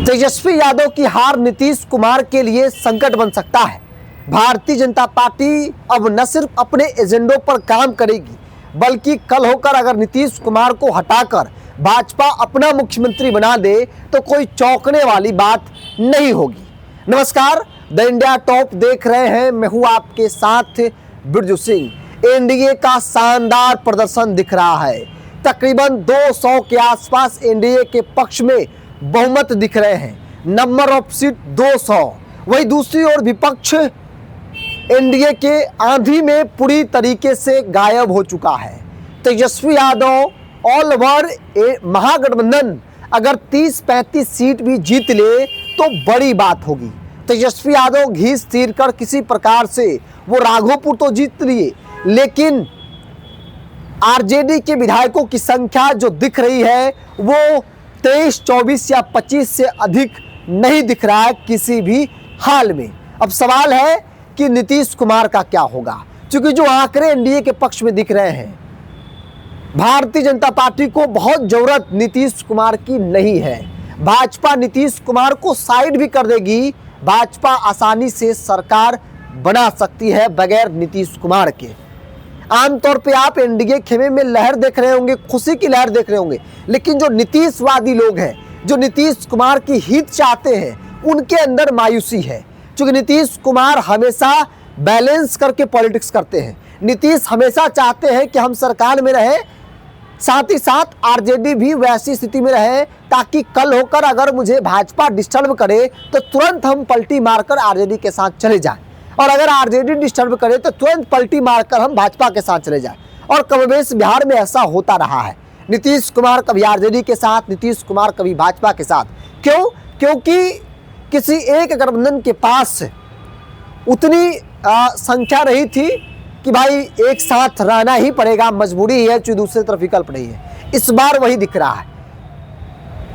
तेजस्वी यादव की हार नीतीश कुमार के लिए संकट बन सकता है। भारतीय जनता पार्टी अब न सिर्फ अपने एजेंडों पर काम करेगी, बल्कि कल होकर अगर नीतीश कुमार को हटाकर भाजपा अपना मुख्यमंत्री बना दे तो कोई चौंकने वाली बात नहीं होगी। नमस्कार, द इंडिया टॉप देख रहे हैं, मैं हूं आपके साथ बिरजू सिंह। एनडीए का शानदार प्रदर्शन दिख रहा है। तकरीबन 200 के आसपास एनडीए के पक्ष में बहुमत दिख रहे हैं। Number of seat 200। वही दूसरी ओर विपक्ष एनडीए के आंधी में पूरी तरीके से गायब हो चुका है। तेजस्वी यादव ऑल ओवर महागठबंधन अगर 30-35 सीट भी जीत ले तो बड़ी बात होगी। तेजस्वी यादव घीस तीर कर किसी प्रकार से वो राघोपुर तो जीत लिए, लेकिन आरजेडी के विधायकों की संख्या जो दिख रही है वो 23, 24 या 25 से अधिक नहीं दिख रहा है किसी भी हाल में। अब सवाल है कि नीतीश कुमार का क्या होगा, क्योंकि जो आंकड़े एनडीए के पक्ष में दिख रहे हैं, भारतीय जनता पार्टी को बहुत जरूरत नीतीश कुमार की नहीं है। भाजपा नीतीश कुमार को साइड भी कर देगी, भाजपा आसानी से सरकार बना सकती है बगैर नीतीश कुमार के। आमतौर पे आप एनडीए खेमे में लहर देख रहे होंगे, खुशी की लहर देख रहे होंगे, लेकिन जो नीतीशवादी लोग हैं, जो नीतीश कुमार की हित चाहते हैं, उनके अंदर मायूसी है। क्योंकि नीतीश कुमार हमेशा बैलेंस करके पॉलिटिक्स करते हैं। नीतीश हमेशा चाहते हैं कि हम सरकार में रहे, साथ ही साथ आरजेडी भी वैसी स्थिति में रहे ताकि कल होकर अगर मुझे भाजपा डिस्टर्ब करे तो तुरंत हम पलटी मारकर आरजेडी के साथ चले जाएं, और अगर आरजेडी डिस्टर्ब करे तो तुरंत पलटी मारकर हम भाजपा के साथ चले जाएं। और कमोबेश बिहार में ऐसा होता रहा है। नीतीश कुमार कभी आरजेडी के साथ, नीतीश कुमार कभी भाजपा के साथ। क्यों? क्योंकि किसी एक गठबंधन के पास उतनी संख्या नहीं थी कि भाई एक साथ रहना ही पड़ेगा, मजबूरी है, जो दूसरी तरफ विकल्प नहीं है। इस बार वही दिख रहा है।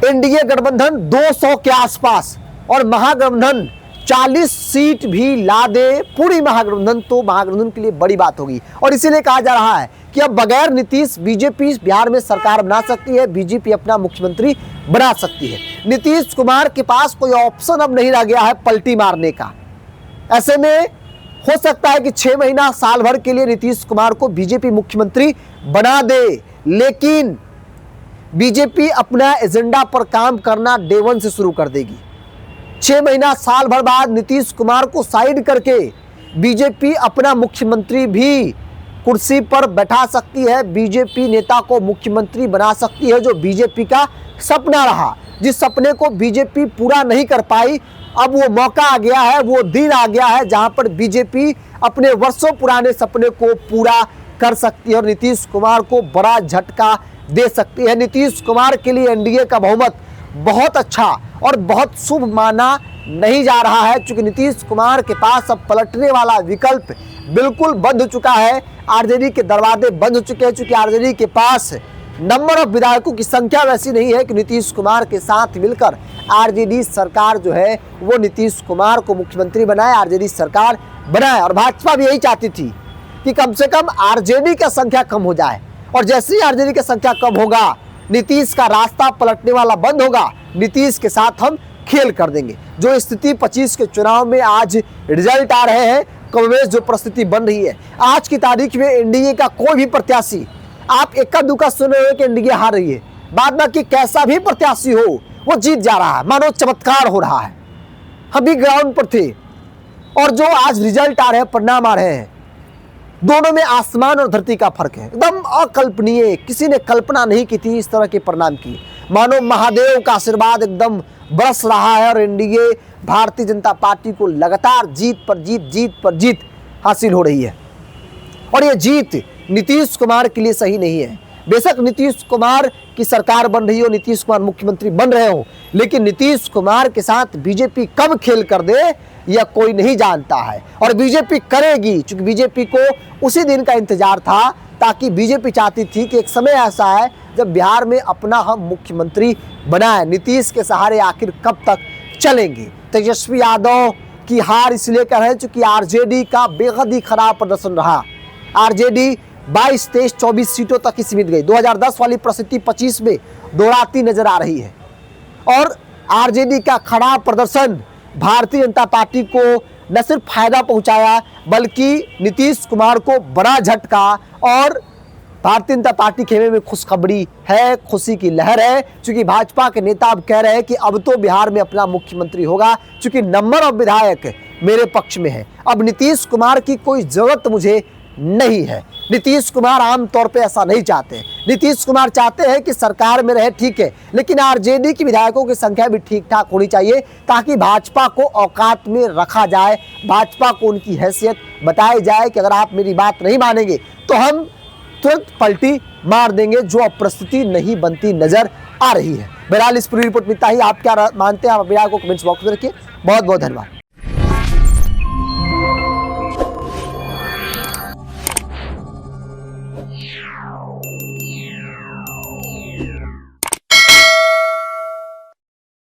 एनडीए गठबंधन 200 के आसपास और महागठबंधन 40 सीट भी ला दे, पूरी महागठबंधन, तो महागठबंधन के लिए बड़ी बात होगी। और इसीलिए कहा जा रहा है कि अब बगैर नीतीश बीजेपी बिहार में सरकार बना सकती है, बीजेपी अपना मुख्यमंत्री बना सकती है। नीतीश कुमार के पास कोई ऑप्शन अब नहीं रह गया है पलटी मारने का। ऐसे में हो सकता है कि 6 महीना, साल भर के लिए नीतीश कुमार को बीजेपी मुख्यमंत्री बना दे, लेकिन बीजेपी अपना एजेंडा पर काम करना डे 1 से शुरू कर देगी। 6 महीना, साल भर बाद नीतीश कुमार को साइड करके बीजेपी अपना मुख्यमंत्री भी कुर्सी पर बैठा सकती है, बीजेपी नेता को मुख्यमंत्री बना सकती है, जो बीजेपी का सपना रहा, जिस सपने को बीजेपी पूरा नहीं कर पाई। अब वो मौका आ गया है, वो दिन आ गया है जहां पर बीजेपी अपने वर्षों पुराने सपने को पूरा कर सकती है और नीतीश कुमार को बड़ा झटका दे सकती है। नीतीश कुमार के लिए एनडीए का बहुमत बहुत अच्छा और बहुत शुभ माना नहीं जा रहा है, क्योंकि नीतीश कुमार के पास अब पलटने वाला विकल्प बिल्कुल बंद हो चुका है। आरजेडी के दरवाजे बंद हो चुके हैं, क्योंकि आरजेडी के पास नंबर ऑफ विधायकों की संख्या वैसी नहीं है कि नीतीश कुमार के साथ मिलकर आरजेडी सरकार जो है वो नीतीश कुमार को मुख्यमंत्री बनाए, आरजेडी सरकार बनाए। और भाजपा भी यही चाहती थी कि कम से कम आरजेडी का संख्या कम हो जाए, और जैसे ही आरजेडी की संख्या कम होगा, नीतीश का रास्ता पलटने वाला बंद होगा, नीतीश के साथ हम खेल कर देंगे। जो स्थिति 25 के चुनाव में आज रिजल्ट आ रहे हैं, कमोबेश जो परिस्थिति बन रही है, आज की तारीख में एनडीए का कोई भी प्रत्याशी, आप इक्का दुक्का सुन रहे हो कि एनडीए हार रही है, बाद में कि कैसा भी प्रत्याशी हो वो जीत जा रहा है, मानो चमत्कार हो रहा है। हम भी ग्राउंड पर थे, और जो आज रिजल्ट आ रहे हैं, परिणाम आ रहे हैं, दोनों में आसमान और धरती का फर्क है। एकदम अकल्पनीय, किसी ने कल्पना नहीं की थी इस तरह के परिणाम की। मानो महादेव का आशीर्वाद एकदम बरस रहा है और एनडीए भारतीय जनता पार्टी को लगातार जीत पर जीत, जीत पर जीत हासिल हो रही है। और ये जीत नीतीश कुमार के लिए सही नहीं है। बेशक नीतीश कुमार की सरकार बन रही हो, नीतीश कुमार मुख्यमंत्री बन रहे हो, लेकिन नीतीश कुमार के साथ बीजेपी कब खेल कर दे यह कोई नहीं जानता है। और बीजेपी करेगी, क्योंकि बीजेपी को उसी दिन का इंतजार था, ताकि बीजेपी चाहती थी कि एक समय ऐसा है जब बिहार में अपना हम मुख्यमंत्री बनाए। नीतीश के सहारे आखिर कब तक चलेंगे? तेजस्वी यादव की हार इसलिए कर रहे हैं क्योंकि आरजेडी का बेहद ही खराब प्रदर्शन रहा। आरजेडी 22, 23, 24 सीटों तक ही सीमित गई। 2010 वाली परिस्थिति 25 में दोहराती नजर आ रही है। और आरजेडी का खराब प्रदर्शन भारतीय जनता पार्टी को न सिर्फ फायदा पहुंचाया बल्कि नीतीश कुमार को बड़ा झटका, और भारतीय जनता पार्टी खेमे में खुशखबरी है, खुशी की लहर है, क्योंकि भाजपा के नेता अब कह रहे हैं कि अब तो बिहार में अपना मुख्यमंत्री होगा, क्योंकि नंबर ऑफ विधायक मेरे पक्ष में है। अब नीतीश कुमार की कोई जरूरत मुझे नहीं है। नीतीश कुमार आमतौर पे ऐसा नहीं चाहते। नीतीश कुमार चाहते हैं कि सरकार में रहे, ठीक है, लेकिन आरजेडी की विधायकों की संख्या भी ठीक ठाक होनी चाहिए ताकि भाजपा को औकात में रखा जाए, भाजपा को उनकी हैसियत बताई जाए कि अगर आप मेरी बात नहीं मानेंगे तो हम तुरंत पलटी मार देंगे, जो अब परिस्थिति नहीं बनती नजर आ रही है। बहरहाल इस पूरी रिपोर्ट में इतना ही। आप क्या मानते हैं, आप अपने को कमेंट्स बॉक्स में रखिए। बहुत बहुत धन्यवाद।